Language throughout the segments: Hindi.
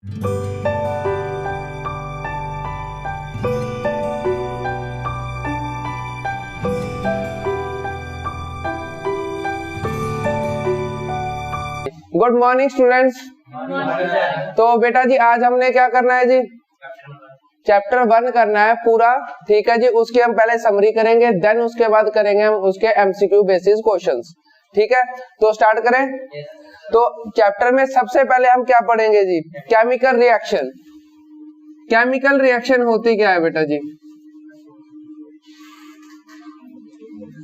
Good morning students. तो बेटा जी आज हमने क्या करना है जी, चैप्टर 1 करना है पूरा, ठीक है जी। उसकी हम पहले समरी करेंगे, देन उसके बाद करेंगे हम उसके एमसीक्यू बेसिस क्वेश्चंस, ठीक है। तो स्टार्ट करें। तो चैप्टर में सबसे पहले हम क्या पढ़ेंगे जी, केमिकल रिएक्शन। केमिकल रिएक्शन होती क्या है बेटा जी,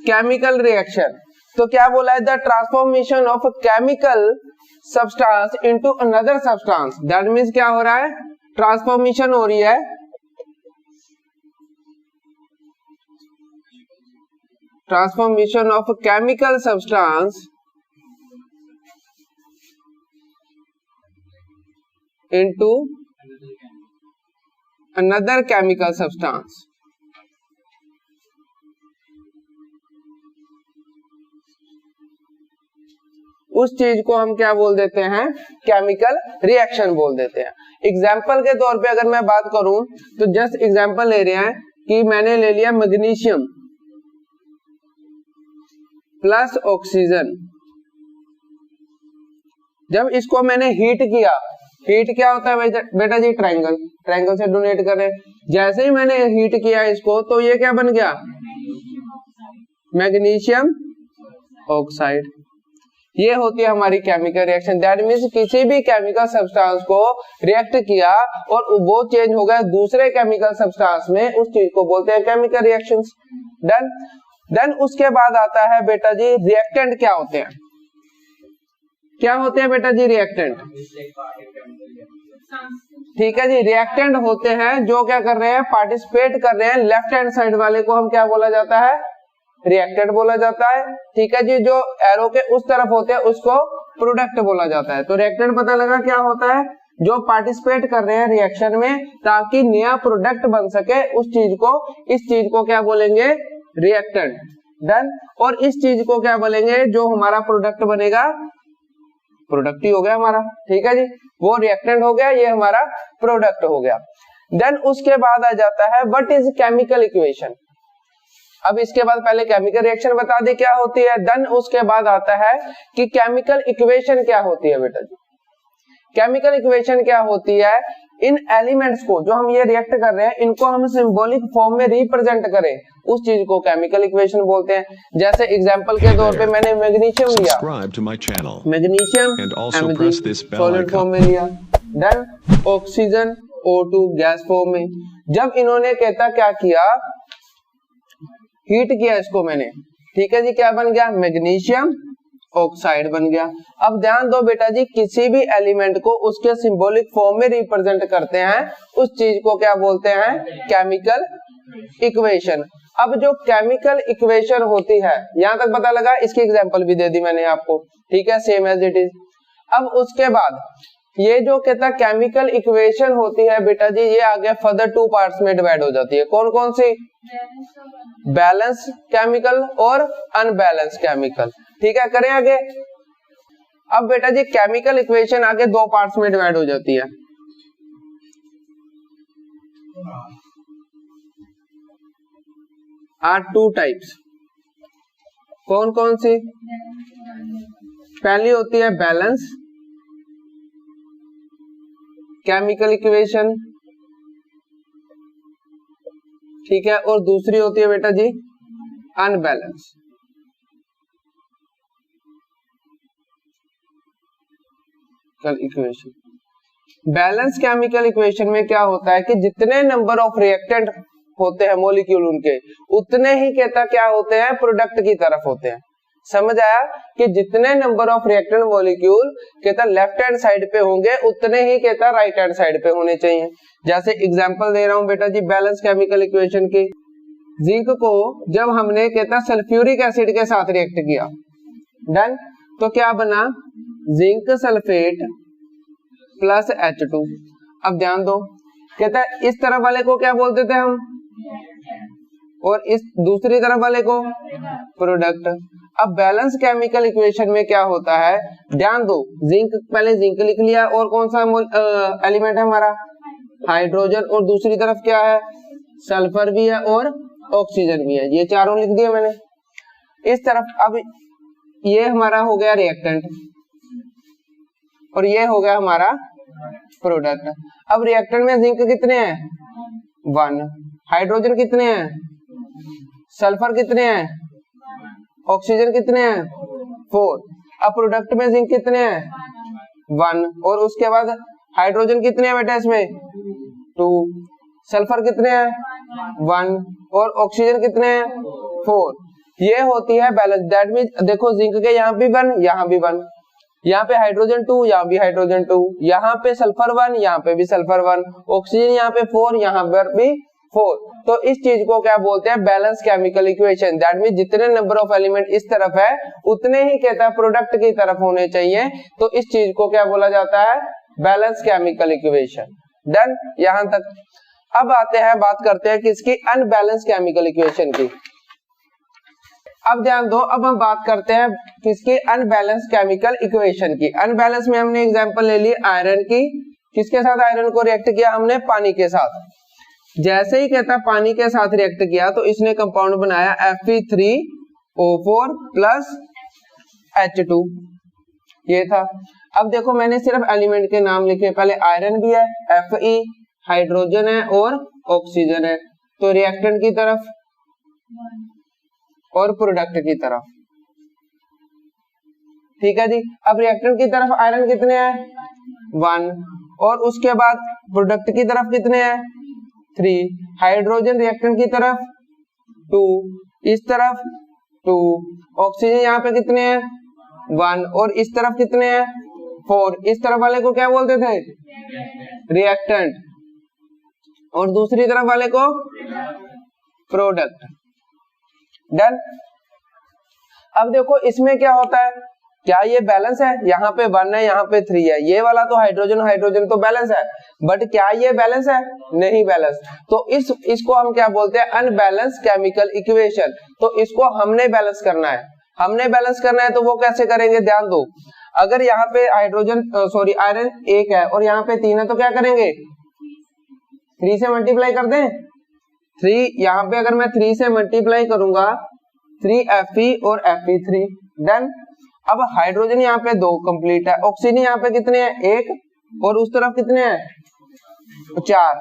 केमिकल रिएक्शन। तो क्या बोला है, the transformation of chemical substance into another substance. That means क्या हो रहा है, ट्रांसफॉर्मेशन हो रही है transformation of chemical substance into another chemical substance. उस चीज को हम क्या बोल देते हैं, केमिकल रिएक्शन बोल देते हैं। एग्जाम्पल के तौर पे अगर मैं बात करूं तो जस्ट एग्जाम्पल ले रहे हैं कि मैंने ले लिया मैग्नीशियम प्लस ऑक्सीजन। जब इसको मैंने हीट किया, हीट क्या होता है बेटा जी, ट्रायंगल, ट्रायंगल से डोनेट करें। जैसे ही मैंने हीट किया इसको तो ये क्या बन गया, मैग्नीशियम ऑक्साइड। ये होती है हमारी केमिकल रिएक्शन। दैट मींस किसी भी केमिकल सब्सटेंस को रिएक्ट किया और वो चेंज हो गया दूसरे केमिकल सब्सटेंस में, उस चीज को बोलते हैं केमिकल रिएक्शंस। डन। देन उसके बाद आता है बेटा जी रिएक्टेंट क्या होते हैं, क्या होते हैं बेटा जी रिएक्टेंट, ठीक है जी। रिएक्टेंट होते हैं जो क्या कर रहे हैं, पार्टिसिपेट कर रहे हैं। लेफ्ट हैंड साइड वाले को हम क्या बोला जाता है, रिएक्टेंट बोला जाता है, ठीक है जी। जो एरो के उस तरफ होते हैं उसको प्रोडक्ट बोला जाता है। तो रिएक्टेंट पता लगा क्या होता है, जो पार्टिसिपेट कर रहे हैं रिएक्शन में ताकि नया प्रोडक्ट बन सके, उस चीज को, इस चीज को क्या बोलेंगे, रिएक्टेंट। डन। और इस चीज को क्या बोलेंगे, जो हमारा प्रोडक्ट बनेगा, प्रोडक्ट ही हो गया हमारा, ठीक है जी। वो रिएक्टेंट हो गया, ये हमारा प्रोडक्ट हो गया। देन उसके बाद आ जाता है व्हाट इज केमिकल इक्वेशन। अब इसके बाद पहले केमिकल रिएक्शन बता दी क्या होती है, देन उसके बाद आता है कि केमिकल इक्वेशन क्या होती है बेटा जी। केमिकल इक्वेशन क्या होती है, इन एलिमेंट्स को जो हम ये रिएक्ट कर रहे हैं इनको हम सिंबॉलिक फॉर्म में रिप्रेजेंट करें, उस चीज को केमिकल इक्वेशन बोलते हैं। जैसे एग्जांपल के तौर पे मैंने मैग्नीशियम लिया, मैग्नीशियम सॉलिड फॉर्म में लिया, then oxygen O2 gas form में। जब इन्होंने कहता क्या किया, हीट किया इसको मैंने, ठीक है जी, क्या बन गया, मैग्नीशियम ऑक्साइड बन गया। अब ध्यान दो बेटा जी, किसी भी एलिमेंट को उसके सिंबॉलिक फॉर्म में रिप्रेजेंट करते हैं, उस चीज को क्या बोलते हैं, केमिकल इक्वेशन। अब जो केमिकल इक्वेशन होती है, यहां तक पता लगा, इसकी एग्जांपल भी दे दी मैंने आपको, ठीक है, सेम एज इट इज। अब उसके बाद ये जो कहता है केमिकल इक्वेशन होती है बेटा जी, ये आगे फर्दर 2 पार्ट्स में डिवाइड हो जाती है। कौन कौन सी, बैलेंस केमिकल और अनबैलेंस केमिकल, ठीक है। करें आगे। अब बेटा जी केमिकल इक्वेशन आगे 2 पार्ट्स में डिवाइड हो जाती है। Are 2 types. कौन कौन सी, पहली होती है बैलेंस केमिकल इक्वेशन, ठीक है, और दूसरी होती है बेटा जी unbalance. Equation, balance chemical equation में क्या होता है कि जितने नंबर ऑफ रिएक्टेंट होते हैं मॉलिक्यूल उनके, उतने ही कहता क्या होते हैं, प्रोडक्ट की तरफ होते हैं। समझ आया कि जितने नंबर ऑफ रिएक्टेंट मॉलिक्यूल कहता लेफ्ट हैंड साइड पे होंगे, उतने ही कहता राइट हैंड साइड पे होने चाहिए। जैसे एग्जांपल दे रहा हूं बेटा जी बैलेंस केमिकल इक्वेशन की। जिंक को जब हमने कहता सल्फ्यूरिक एसिड के साथ रिएक्ट किया, डन, तो क्या बना, जिंक सल्फेट प्लस H2। अब ध्यान दो, कहता इस तरफ वाले को क्या बोलते थे हम, और इस दूसरी तरफ वाले को प्रोडक्ट। अब बैलेंस केमिकल इक्वेशन में क्या होता है, ध्यान दो, जिंक, पहले जिंक लिख लिया, और कौन सा एलिमेंट है हमारा, हाइड्रोजन, और दूसरी तरफ क्या है, सल्फर भी है और ऑक्सीजन भी है, ये चारों लिख दिया मैंने इस तरफ। अब ये हमारा हो गया रिएक्टेंट और ये हो गया हमारा प्रोडक्ट। अब रिएक्टेंट में जिंक कितने हैं, 1, हाइड्रोजन कितने हैं, सल्फर कितने हैं, ऑक्सीजन कितने हैं, 4। अब प्रोडक्ट में जिंक कितने हैं, 1, और उसके बाद हाइड्रोजन कितने हैं बेटा इसमें, 2, सल्फर कितने हैं, 1, और ऑक्सीजन कितने हैं, 4। ये होती है बैलेंस। दैट मींस देखो जिंक के यहाँ भी 1, यहाँ भी 1, यहाँ पे हाइड्रोजन 2, यहाँ भी हाइड्रोजन 2, यहाँ पे सल्फर 1, यहाँ पे भी सल्फर 1, ऑक्सीजन यहाँ पे 4, यहाँ पर भी 4। तो इस चीज को क्या बोलते हैं, balance chemical equation. That means जितने नंबर ऑफ एलिमेंट इस तरफ है उतने ही कहता है प्रोडक्ट की तरफ होने चाहिए। तो इस चीज को क्या बोला जाता है, बैलेंस केमिकल इक्वेशन। डन यहां तक। अब आते हैं, बात करते हैं किसकी, अनबैलेंस केमिकल इक्वेशन की। अब ध्यान दो, अब हम बात करते हैं किसकी, अनबैलेंस केमिकल इक्वेशन की। अनबैलेंस में हमने एग्जांपल ले ली आयरन की, किसके साथ आयरन को रिएक्ट किया हमने, पानी के साथ। जैसे ही कहता पानी के साथ रिएक्ट किया तो इसने कंपाउंड बनाया Fe3O4 प्लस H2, ये था। अब देखो मैंने सिर्फ एलिमेंट के नाम लिखे, पहले आयरन भी है, Fe, हाइड्रोजन है और ऑक्सीजन है, तो रिएक्टेंट की तरफ और प्रोडक्ट की तरफ, ठीक है जी। अब रिएक्टेंट की तरफ आयरन कितने हैं, 1, और उसके बाद प्रोडक्ट की तरफ कितने हैं, 3, हाइड्रोजन रिएक्टेंट की तरफ 2, इस तरफ 2, ऑक्सीजन यहाँ पे कितने हैं, 1, और इस तरफ कितने हैं, 4। इस तरफ वाले को क्या बोलते थे, रिएक्टेंट, और दूसरी तरफ वाले को प्रोडक्ट। डन। अब देखो इसमें क्या होता है, क्या ये बैलेंस है, यहाँ पे 1 है, यहाँ पे 3 है, ये वाला तो हाइड्रोजन हाइड्रोजन तो बैलेंस है, बट क्या ये बैलेंस है, नहीं बैलेंस। तो इसको हम क्या बोलते हैं, अनबैलेंस केमिकल इक्वेशन। तो इसको हमने बैलेंस करना है, हमने बैलेंस करना है, तो वो कैसे करेंगे, ध्यान दो। अगर यहाँ पे हाइड्रोजन सॉरी आयरन 1 है और यहाँ पे 3 है, तो क्या करेंगे, 3 से मल्टीप्लाई कर दें। 3 यहाँ पे अगर मैं 3 से मल्टीप्लाई करूंगा, 3Fe और Fe3। डन। अब हाइड्रोजन यहाँ पे 2 कंप्लीट है, ऑक्सीजन यहाँ पे कितने हैं, 1, और उस तरफ कितने हैं, 4,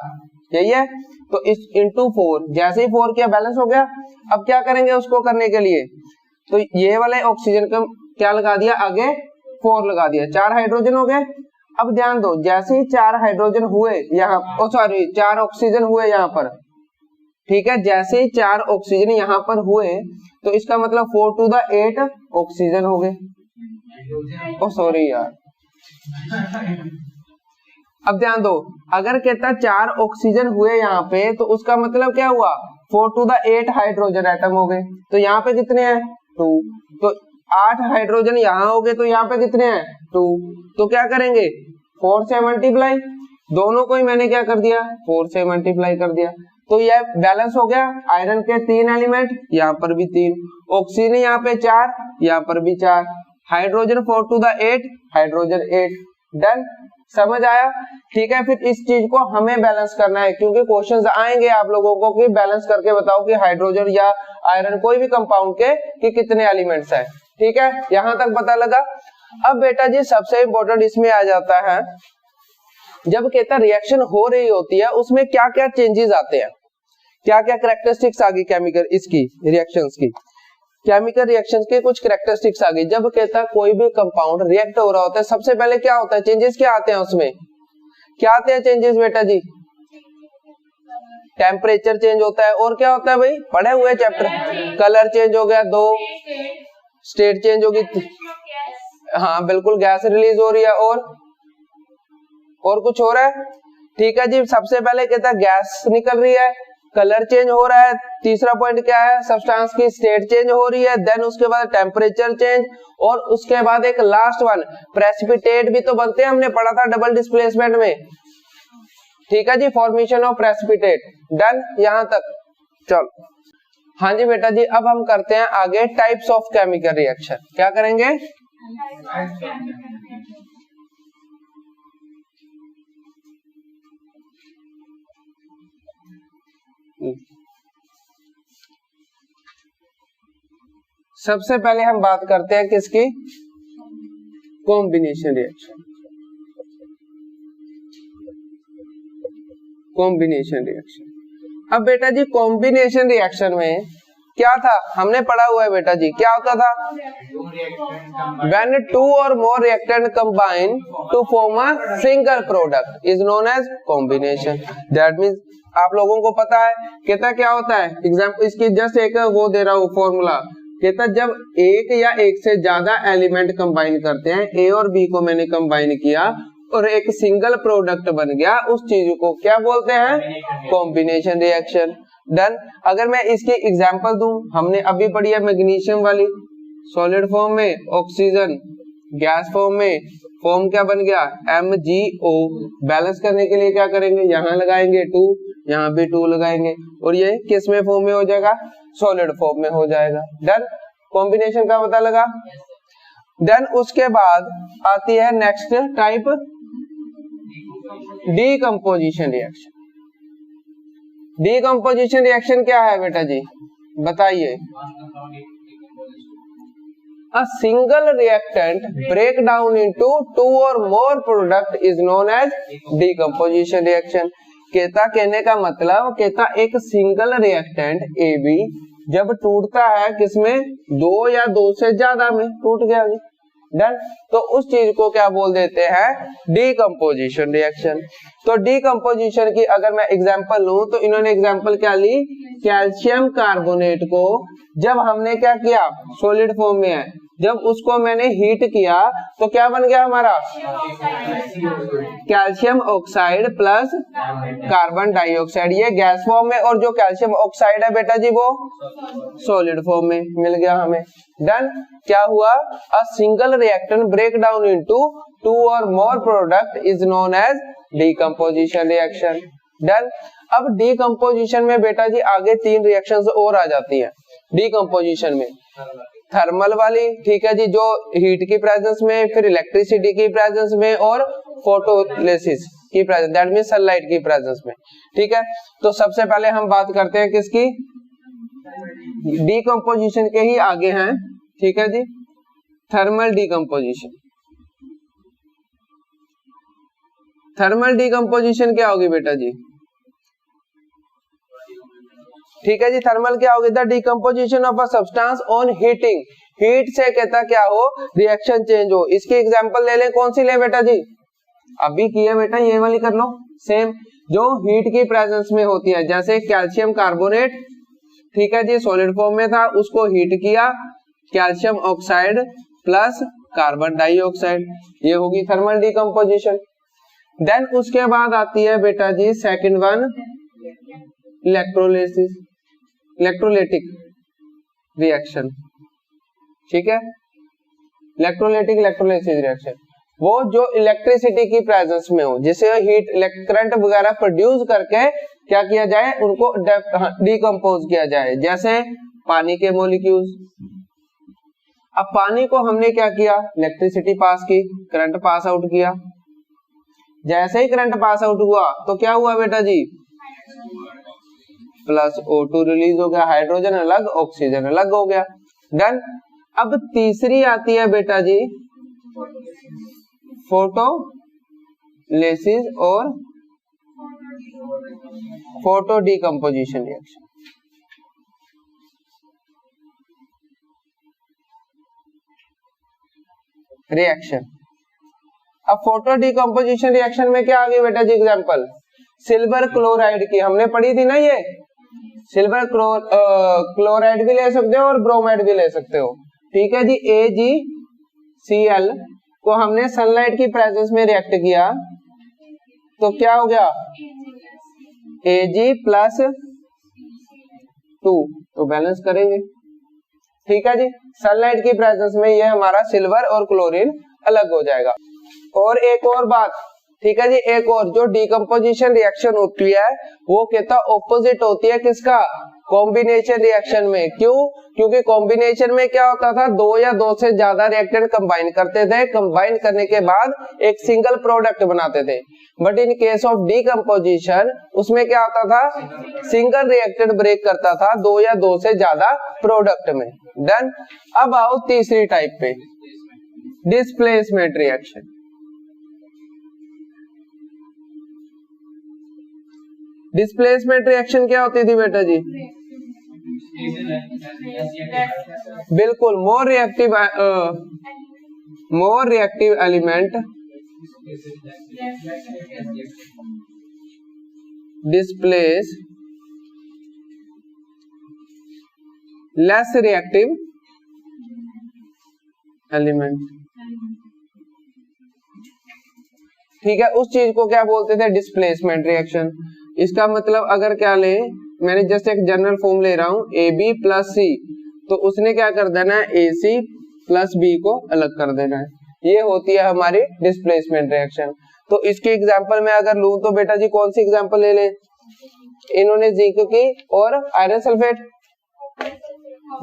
यही है। तो इस इंटू 4, जैसे ही 4 किया बैलेंस हो गया। अब क्या करेंगे उसको करने के लिए, तो ये वाले ऑक्सीजन का क्या लगा दिया, आगे 4 लगा दिया, 4 हाइड्रोजन हो गए। अब ध्यान दो, जैसे ही 4 हाइड्रोजन हुए यहाँ, 4 ऑक्सीजन हुए यहाँ पर, ठीक है, जैसे ही 4 ऑक्सीजन यहाँ पर हुए तो इसका मतलब 4 to the 8 ऑक्सीजन हो गए। ओ सॉरी यार, अब ध्यान दो, अगर कहता 4 ऑक्सीजन हुए यहाँ पे, तो उसका मतलब क्या हुआ, 4 to the 8 हाइड्रोजन एटम हो गए। तो यहाँ पे कितने हैं, 2, तो 8 हाइड्रोजन यहाँ हो गए, तो यहाँ पे कितने हैं, 2। तो क्या करेंगे, 4 से मल्टीप्लाई, दोनों को ही मैंने क्या कर दिया, 4 से मल्टीप्लाई कर दिया। तो यह बैलेंस हो गया। आयरन के 3 एलिमेंट, यहाँ पर भी 3, ऑक्सीजन यहाँ पे 4, यहाँ पर भी 4, hydrogen 4 to the 8, hydrogen 8। Done, समझ आया, ठीक है। फिर इस चीज को हमें बैलेंस करना है, क्योंकि क्वेश्चंस आएंगे आप लोगों को कि बैलेंस करके बताओ कि हाइड्रोजन या आयरन कोई भी कंपाउंड के कि कितने एलिमेंट्स है, ठीक है, यहां तक पता लगा। अब बेटा जी सबसे इंपॉर्टेंट इसमें आ जाता है, जब कहता रिएक्शन हो रही होती है उसमें क्या क्या चेंजेस आते हैं, क्या क्या कैरेक्टरिस्टिक्स आ गई केमिकल इसकी रिएक्शंस की, केमिकल रिएक्शंस के कुछ कैरेक्टरिस्टिक्स आ गई। जब कहता कोई भी कंपाउंड रिएक्ट हो रहा होता है, सबसे पहले क्या होता है, चेंजेस क्या आते हैं उसमें, क्या आते हैं चेंजेस बेटा जी, टेम्परेचर चेंज होता है, और क्या होता है भाई, पढ़े हुए चैप्टर, कलर चेंज हो गया, 2 स्टेट चेंज होगी, हाँ बिल्कुल, गैस रिलीज हो रही है, और कुछ हो रहा है, ठीक है जी। सबसे पहले कहता है गैस निकल रही है, कलर चेंज हो रहा है, तीसरा पॉइंट क्या है, सब्सटेंस की स्टेट चेंज हो रही है, देन उसके बाद टेम्परेचर चेंज, और उसके बाद एक लास्ट वन प्रेसिपिटेट भी तो बनते हैं, हमने पढ़ा था डबल डिस्प्लेसमेंट में, ठीक है जी, फॉर्मेशन ऑफ प्रेसिपिटेट। डन, यहां तक चलो। हाँ जी बेटा जी, अब हम करते हैं आगे टाइप्स ऑफ केमिकल रिएक्शन। क्या करेंगे? सबसे पहले हम बात करते हैं किसकी? Combination reaction. Combination reaction. अब बेटा जी कॉम्बिनेशन रिएक्शन में क्या था, हमने पढ़ा हुआ है बेटा जी, क्या होता था? When two or more reactant combine to form a single product is known as combination. That means आप लोगों को पता है कहता क्या होता है, एग्जाम्पल इसकी जस्ट एक वो दे रहा हूँ फॉर्मूला, कहता जब एक या एक से ज्यादा एलिमेंट कंबाइन करते हैं, ए और बी को मैंने कंबाइन किया और एक सिंगल प्रोडक्ट बन गया, उस चीज को क्या बोलते हैं? Combination reaction. डन। अगर मैं इसकी एग्जांपल दूं, हमने अभी पढ़ी है मैग्नीशियम वाली, सॉलिड फॉर्म में, ऑक्सीजन गैस फॉर्म में, फॉर्म क्या बन गया? MgO। बैलेंस करने के लिए क्या करेंगे? यहाँ लगाएंगे 2, यहाँ भी 2 लगाएंगे और ये किस में फॉर्म में हो जाएगा? सॉलिड फॉर्म में हो जाएगा। डन। कॉम्बिनेशन का पता लगा। देन उसके बाद आती है next type, decomposition reaction. Decomposition reaction क्या है बेटा जी, बताइए? A single reactant break down into 2 or more product is known as decomposition reaction। कहने का मतलब कहता एक सिंगल रिएक्टेंट AB जब टूटता है किसमें? 2 या 2 से ज्यादा में टूट गया। डन। तो उस चीज को क्या बोल देते हैं? Decomposition reaction. तो डीकंपोजिशन की अगर मैं एग्जांपल लूं तो इन्होंने एग्जांपल क्या ली? कैल्शियम कार्बोनेट को जब हमने क्या किया? सॉलिड फॉर्म में है, जब उसको मैंने हीट किया तो क्या बन गया हमारा? Calcium oxide plus carbon dioxide, ये गैस फॉर्म में, और जो कैल्शियम ऑक्साइड है बेटा जी वो सॉलिड फॉर्म में मिल गया हमें। डन। क्या हुआ? A single reactant break down into 2 और more product is known as decomposition reaction. Done. अब डीकंपोजिशन में बेटा जी आगे 3 रिएक्शंस और आ जाती हैं डीकंपोजिशन में। थर्मल वाली, ठीक है जी, जो हीट की प्रेजेंस में, फिर इलेक्ट्रिसिटी की प्रेजेंस में, और फोटोलिसिस की प्रेजेंस, दैट मींस सनलाइट की प्रेजेंस में। ठीक है, तो सबसे पहले हम बात करते हैं किसकी? डीकंपोजिशन के ही आगे हैं। ठीक है जी, थर्मल डीकंपोजिशन। थर्मल डीकंपोजिशन क्या होगी बेटा जी? ठीक है जी, थर्मल क्या होगी? The decomposition of a substance on heating. Heat से कहता क्या हो? रिएक्शन चेंज हो। इसकी एग्जांपल ले लें, कौन सी ले बेटा जी? अभी की है बेटा, ये वाली कर लो। सेम जो हीट की प्रेजेंस में होती है, जैसे कैल्शियम कार्बोनेट, ठीक है जी, सॉलिड फॉर्म में था, उसको हीट किया, calcium oxide plus carbon dioxide, ये होगी थर्मल डीकंपोजिशन। देन उसके बाद आती है बेटा जी second one, electrolysis, electrolytic reaction. ठीक है, इलेक्ट्रोलाइटिक इलेक्ट्रोलिसिस रिएक्शन, वो जो इलेक्ट्रिसिटी की प्रेजेंस में हो, जिसे हीट करंट वगैरह प्रोड्यूस करके क्या किया जाए? उनको डिकम्पोज किया जाए, जैसे पानी के मॉलिक्यूल्स। अब पानी को हमने क्या किया? इलेक्ट्रिसिटी पास की, करंट पास आउट किया। जैसे ही करंट पास आउट हुआ तो क्या हुआ बेटा जी? प्लस O2 रिलीज हो गया, हाइड्रोजन अलग, ऑक्सीजन अलग हो गया। डन। अब तीसरी आती है बेटा जी फोटोलिसिस और फोटो डीकंपोजिशन रिएक्शन। अब फोटो डीकंपोजिशन रिएक्शन में क्या आ गई बेटा जी? एग्जांपल सिल्वर क्लोराइड की हमने पढ़ी थी ना, ये सिल्वर क्लोराइड भी ले सकते हो और ब्रोमाइड भी ले सकते हो। ठीक है जी, AgCl को हमने सनलाइट की प्रेजेंस में रिएक्ट किया तो क्या हो गया? Ag+2, तो बैलेंस करेंगे। ठीक है जी, सनलाइट की प्रेजेंस में ये हमारा सिल्वर और क्लोरीन अलग हो जाएगा। और एक और बात, ठीक है जी, एक और, जो डीकंपोजिशन रिएक्शन होती है वो कहता ऑपोजिट होती है किसका? कॉम्बिनेशन रिएक्शन में। क्यों? क्योंकि कॉम्बिनेशन में क्या होता था, दो या दो से ज्यादा रिएक्टेंट कंबाइन करते थे, कंबाइन करने के बाद एक सिंगल प्रोडक्ट बनाते थे। But in case of decomposition उसमें क्या होता था, सिंगल रिएक्टेंट ब्रेक करता था दो या दो से ज्यादा प्रोडक्ट में। डन। अब आओ तीसरी टाइप पे, डिस्प्लेसमेंट रिएक्शन। डिस्प्लेसमेंट रिएक्शन क्या होती थी बेटा जी? बिल्कुल, more reactive element displace less reactive element. ठीक है, उस चीज को क्या बोलते थे, डिस्प्लेसमेंट रिएक्शन। इसका मतलब अगर क्या ले, मैंने जस्ट एक जनरल फॉर्म ले रहा हूं, ए बी प्लस सी, तो उसने क्या कर देना है, ए सी प्लस बी को अलग कर देना है। ये होती है हमारी डिस्प्लेसमेंट रिएक्शन। तो इसकी एग्जांपल मैं अगर लूं तो बेटा जी कौन सी एग्जांपल ले ले, इन्होंने जिंक की और आयरन सल्फेट।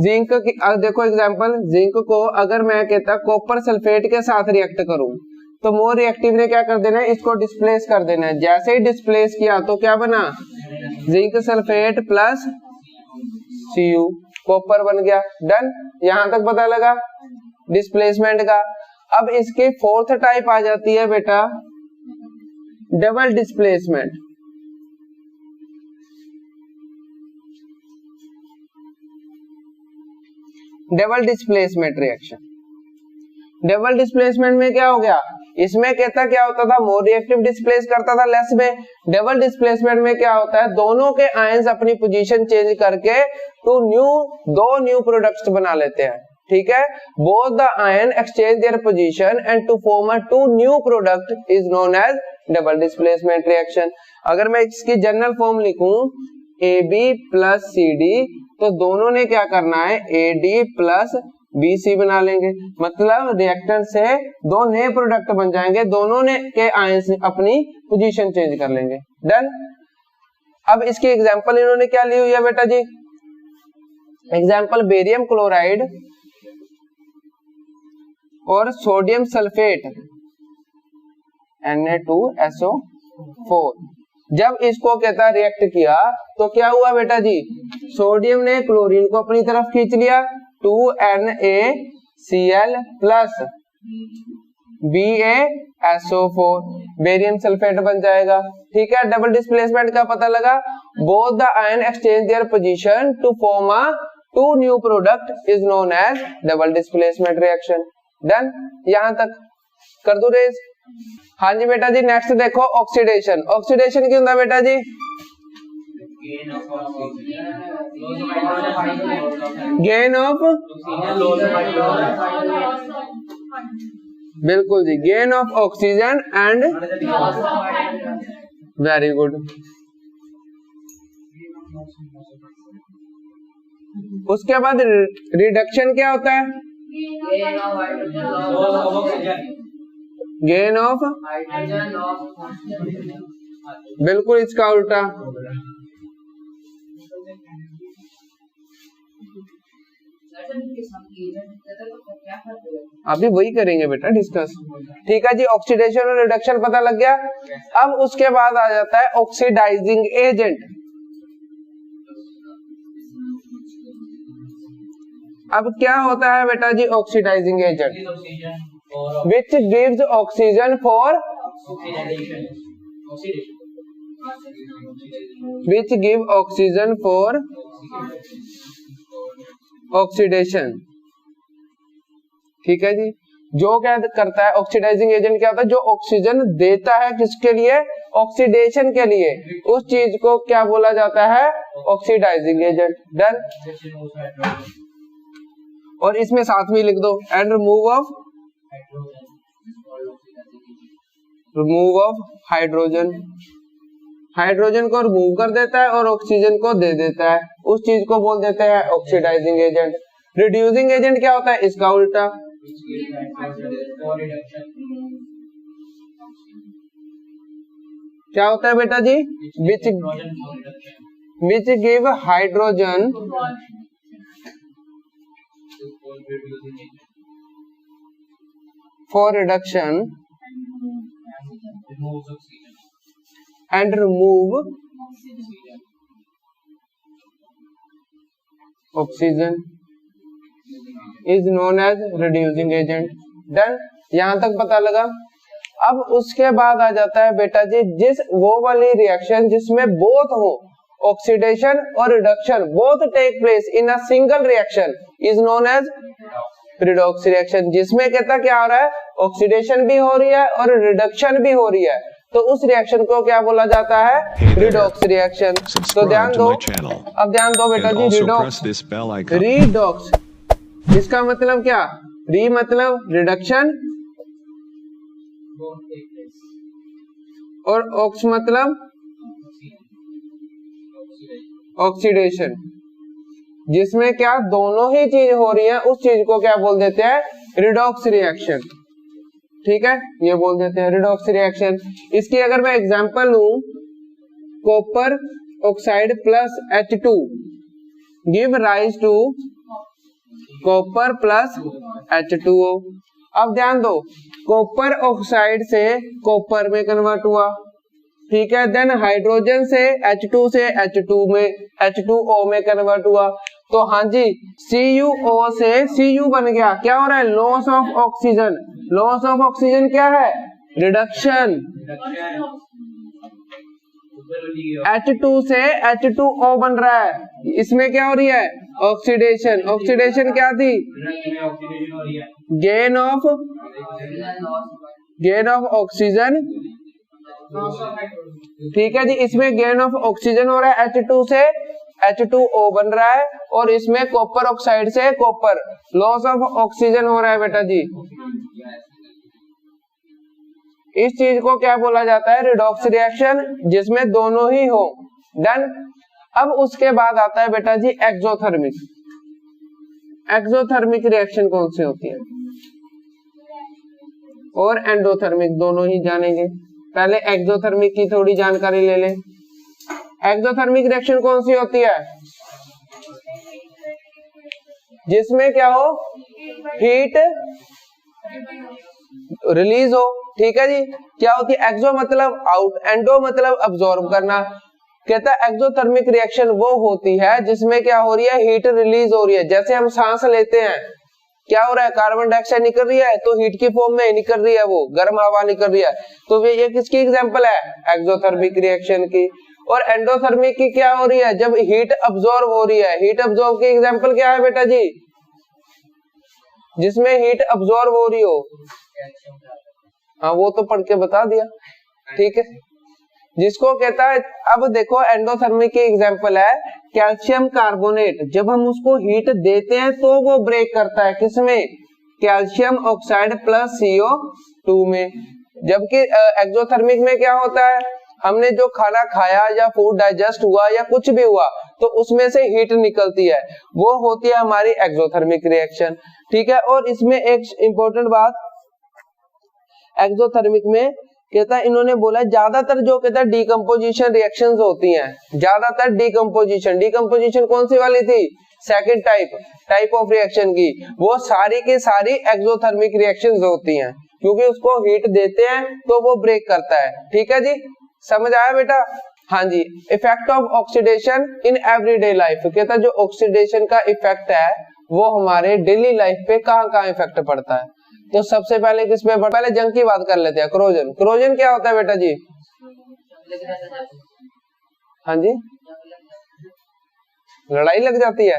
जिंक की देखो एग्जांपल, जिंक को अगर मैं कहता कॉपर सल्फेट के साथ रिएक्ट करूं तो मोर रिएक्टिव ने क्या कर देना है, इसको डिस्प्लेस कर देना है। जैसे ही डिस्प्लेस किया तो क्या बना, zinc sulphate plus Cu, copper बन गया। डन। यहां तक पता लगा डिस्प्लेसमेंट का। अब इसकी फोर्थ टाइप आ जाती है बेटा double displacement. Double displacement reaction. Double displacement में क्या हो गया, इसमें कहता क्या होता था, मोर रिएक्टिव डिस्प्लेस करता था लेस में। डबल डिस्प्लेसमेंट में क्या होता है, दोनों के आयंस अपनी पोजीशन चेंज करके दो न्यू प्रोडक्ट्स बना लेते हैं। ठीक है, both the ion exchange their position and to form a two new product is known as double displacement reaction. अगर मैं इसकी जनरल फॉर्म लिखूं A B plus C D, तो दोनों ने क्या करना है, A D plus B C बना लेंगे। मतलब रिएक्टेंट से दो नए प्रोडक्ट बन जाएंगे, दोनों ने के आयंस अपनी पोजीशन चेंज कर लेंगे। डन। अब इसकी एग्जांपल इन्होंने क्या ली हुई है बेटा जी, एग्जांपल बेरियम क्लोराइड और सोडियम सल्फेट Na2SO4। जब इसको कहता रिएक्ट किया तो क्या हुआ बेटा जी, सोडियम ने क्लोरीन को अपनी तरफ खींच लिया, 2NaCl plus BaSO4, barium sulphate बन जाएगा। ठीक है, डबल डिस्प्लेसमेंट का पता लगा, both the ion exchange their position to form a two new product is known as double displacement reaction. Done. यहां तक कर दो रेज। हाँ जी बेटा जी, नेक्स्ट देखो ऑक्सीडेशन। ऑक्सीडेशन क्यों होता है बेटा जी, गेन ऑफ, बिल्कुल जी, gain of oxygen and, very good. उसके बाद रिडक्शन क्या होता है, गेन ऑफ, बिल्कुल इसका उल्टा। अभी वही करेंगे बेटा डिस्कस। ठीक है जी, ऑक्सीडेशन और रिडक्शन पता लग गया। अब उसके बाद आ जाता है ऑक्सीडाइजिंग एजेंट। अब क्या होता है बेटा जी oxidizing agent, which gives oxygen for, which give oxygen for oxidation. ठीक है जी, जो क्या करता है ऑक्सीडाइजिंग एजेंट, क्या होता है जो ऑक्सीजन देता है किसके लिए, ऑक्सीडेशन के लिए, उस चीज को क्या बोला जाता है, ऑक्सीडाइजिंग एजेंट। डन। और इसमें साथ में लिख दो and remove of hydrogen. Hydrogen को रिमूव कर देता है और ऑक्सीजन को दे देता है, उस चीज को बोल देते हैं ऑक्सीडाइजिंग एजेंट। रिड्यूसिंग एजेंट क्या होता है, इसका उल्टा। क्या होता है बेटा जी, विच, which give hydrogen for reduction and remove oxygen is known as reducing agent. Done, यहां तक पता लगा। अब उसके बाद आ जाता है बेटा जी जिस वो वाली रिएक्शन जिसमें बोथ हो ऑक्सीडेशन और reduction both take place in a single reaction is known as redox reaction, जिसमें कहता क्या हो रहा है ऑक्सीडेशन भी हो रही है और रिडक्शन भी हो रही है, तो उस रिएक्शन को क्या बोला जाता है रिडॉक्स रिएक्शन। तो ध्यान दो, अब ध्यान दो बेटा जी रिडॉक्स, रिडॉक्स इसका मतलब क्या, री मतलब रिडक्शन और ऑक्स मतलब ऑक्सीडेशन, जिसमें क्या दोनों ही चीज हो रही है, उस चीज को क्या बोल देते हैं रिडॉक्स रिएक्शन। ठीक है, ये बोल देते हैं रिडॉक्स रिएक्शन। इसकी अगर मैं एग्जांपल लूं, copper oxide plus H2 give rise to copper plus H2O। अब ध्यान दो, कॉपर ऑक्साइड से कॉपर में कन्वर्ट हुआ, ठीक है, देन हाइड्रोजन से H2 से H2 में H2O में कन्वर्ट हुआ, तो हाँ जी CuO से Cu बन गया, क्या हो रहा है loss of oxygen. Loss of oxygen क्या है रिडक्शन। H2 से H2O बन रहा है, इसमें क्या हो रही है ऑक्सीडेशन। ऑक्सीडेशन क्या थी गेन ऑफ ऑक्सीजन, ठीक है जी, इसमें गेन ऑफ ऑक्सीजन हो रहा है, H2 से H2O बन रहा है, और इसमें कॉपर ऑक्साइड से कॉपर लॉस ऑफ ऑक्सीजन हो रहा है बेटा जी। इस चीज को क्या बोला जाता है रिडॉक्स रिएक्शन, जिसमें दोनों ही हो। डन। अब उसके बाद आता है बेटा जी एक्सोथर्मिक। एक्सोथर्मिक रिएक्शन कौन सी होती है और एंडोथर्मिक दोनों ही जानेंगे। पहले एक्सोथर्मिक की थोड़ी जानकारी ले लें। एक्सोथर्मिक रिएक्शन कौन सी होती है जिसमें क्या हो हीट रिलीज हो, ठीक है जी। क्या होती है एक्सो मतलब आउट, एंडो मतलब अब्सॉर्ब करना। कहता है एक्सोथर्मिक रिएक्शन वो होती है जिसमें क्या हो रही है हीट रिलीज हो रही है। जैसे हम सांस लेते हैं, क्या हो रहा है कार्बन डाइऑक्साइड निकल रही है, तो हीट की फॉर्म में निकल रही है, वो गर्म हवा निकल रही है, तो ये किसकी एग्जांपल है एक्सोथर्मिक रिएक्शन की। और एंडोथर्मिक की क्या हो रही है जब हीट अब्सॉर्ब हो रही है। हीट अब्सॉर्ब की एग्जांपल क्या है बेटा जी जिसमें हीट अब्सॉर्ब हो रही हो। हाँ वो तो पढ़ के बता दिया, ठीक है। जिसको कहता है, अब देखो एंडोथर्मिक की एग्जांपल है कैल्शियम कार्बोनेट। जब हम उसको हीट देते हैं तो वो ब्रेक करता है किसमें कैल्शियम ऑक्साइड प्लस CO2 में। जबकि एक्सोथर्मिक में क्या होता है हमने जो खाना खाया या फूड डाइजेस्ट हुआ या कुछ भी हुआ तो उसमें से हीट निकलती है, वो होती है हमारी एक्सोथर्मिक रिएक्शन, ठीक है। और इसमें एक इंपॉर्टेंट बात एक्सोथर्मिक में कहता है, इन्होंने बोला ज्यादातर जो कहता है डीकंपोजिशन रिएक्शंस होती हैं, ज्यादातर डीकंपोजिशन कौन सी वाली थी सेकंड टाइप ऑफ रिएक्शन की, वो सारी की सारी एक्सोथर्मिक रिएक्शंस होती हैं क्योंकि उसको हीट देते हैं तो वो ब्रेक करता है, ठीक है जी। समझ आया बेटा। हाँ जी, effect of oxidation in everyday life. कहता है जो ऑक्सीडेशन का इफेक्ट है वो हमारे डेली लाइफ पे कहाँ इफेक्ट पड़ता है। तो सबसे पहले किसमें, पहले जंग की बात कर लेते हैं। क्रोजन। क्रोजन क्या होता है बेटा जी हाँ जी लड़ाई लग जाती है,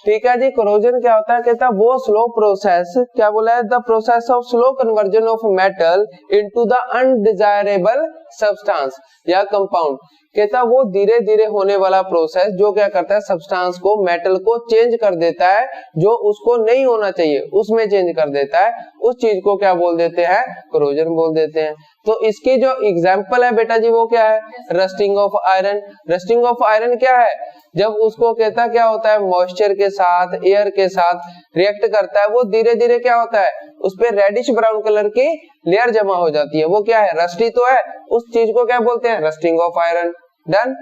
ठीक है जी। क्रोजन क्या होता है कहता है वो स्लो प्रोसेस, क्या बोला है the process of slow conversion of metal into the undesirable substance या कंपाउंड। कहता वो धीरे धीरे होने वाला प्रोसेस जो क्या करता है सब्सटेंस को मेटल को चेंज कर देता है, जो उसको नहीं होना चाहिए उसमें चेंज कर देता है, उस चीज को क्या बोल देते हैं क्रोजन बोल देते हैं। तो इसकी जो एग्जांपल है बेटा जी वो क्या है rusting of iron. Rusting of iron क्या है जब उसको कहता क्या होता है मॉइस्चर के साथ एयर के साथ रिएक्ट करता है, वो धीरे धीरे क्या होता है उस पे रेडिश ब्राउन कलर की लेयर जमा हो जाती है, वो क्या है रस्टी तो है, उस चीज को क्या बोलते हैं रस्टिंग ऑफ आयरन, डन।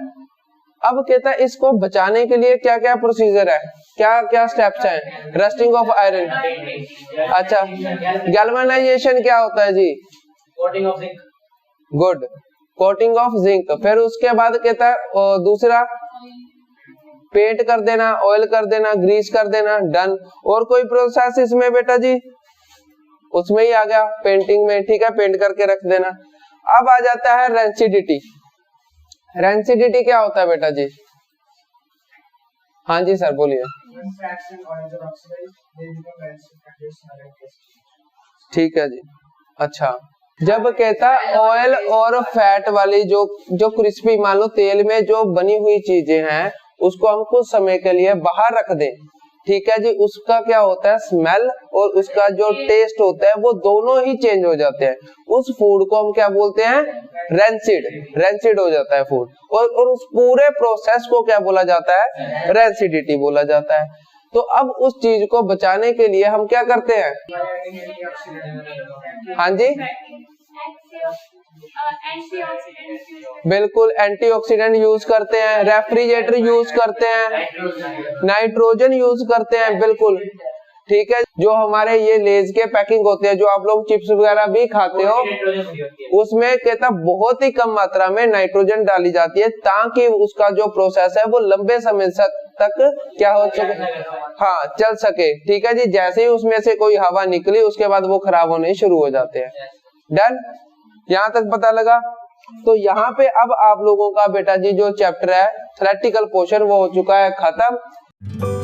अब कहता है इसको बचाने के लिए क्या क्या प्रोसीजर है, क्या क्या स्टेप्स हैं। रस्टिंग ऑफ आयरन, अच्छा। गैल्वेनाइजेशन क्या होता है जी, coating of zinc, good, coating of zinc. फिर उसके बाद कहता है दूसरा पेंट कर देना, ऑयल कर देना, ग्रीस कर देना, डन। और कोई प्रोसेस इसमें बेटा जी, उसमें ही आ गया पेंटिंग में, ठीक है, पेंट करके रख देना। अब आ जाता है रेंसिडिटी। रेंसिडिटी क्या होता है बेटा जी, हाँ जी सर बोलिए। ठीक है जी, अच्छा। जब कहता ऑयल और फैट वाली जो क्रिस्पी, मान लो तेल में जो बनी हुई चीजें हैं उसको हम कुछ समय के लिए बाहर रख दें, ठीक है जी, उसका क्या होता है स्मेल और उसका जो टेस्ट होता है वो दोनों ही चेंज हो जाते हैं। उस फूड को हम क्या बोलते हैं, रेंसिड, रेंसिड हो जाता है फूड। और उस पूरे प्रोसेस को क्या बोला जाता है, रेंसिडिटी बोला जाता है। तो अब उस चीज को बचाने के लिए हम क्या करते हैं, हाँ जी बिल्कुल, एंटीऑक्सीडेंट यूज करते हैं, रेफ्रिजरेटर यूज करते हैं, नाइट्रोजन यूज करते हैं, बिल्कुल ठीक है। जो हमारे ये लेज के पैकिंग होते हैं, जो आप लोग चिप्स वगैरह भी खाते हो, उसमें कहता बहुत ही कम मात्रा में नाइट्रोजन डाली जाती है ताकि उसका जो प्रोसेस है वो लंबे समय तक क्या हो सके, हाँ चल सके, ठीक है जी। जैसे ही उसमें से कोई हवा निकली उसके बाद वो खराब होने शुरू हो जाते हैं। डन, यहाँ तक पता लगा। तो यहाँ पे अब आप लोगों का बेटा जी जो चैप्टर है थ्योरेटिकल पोर्शन वो हो चुका है खत्म।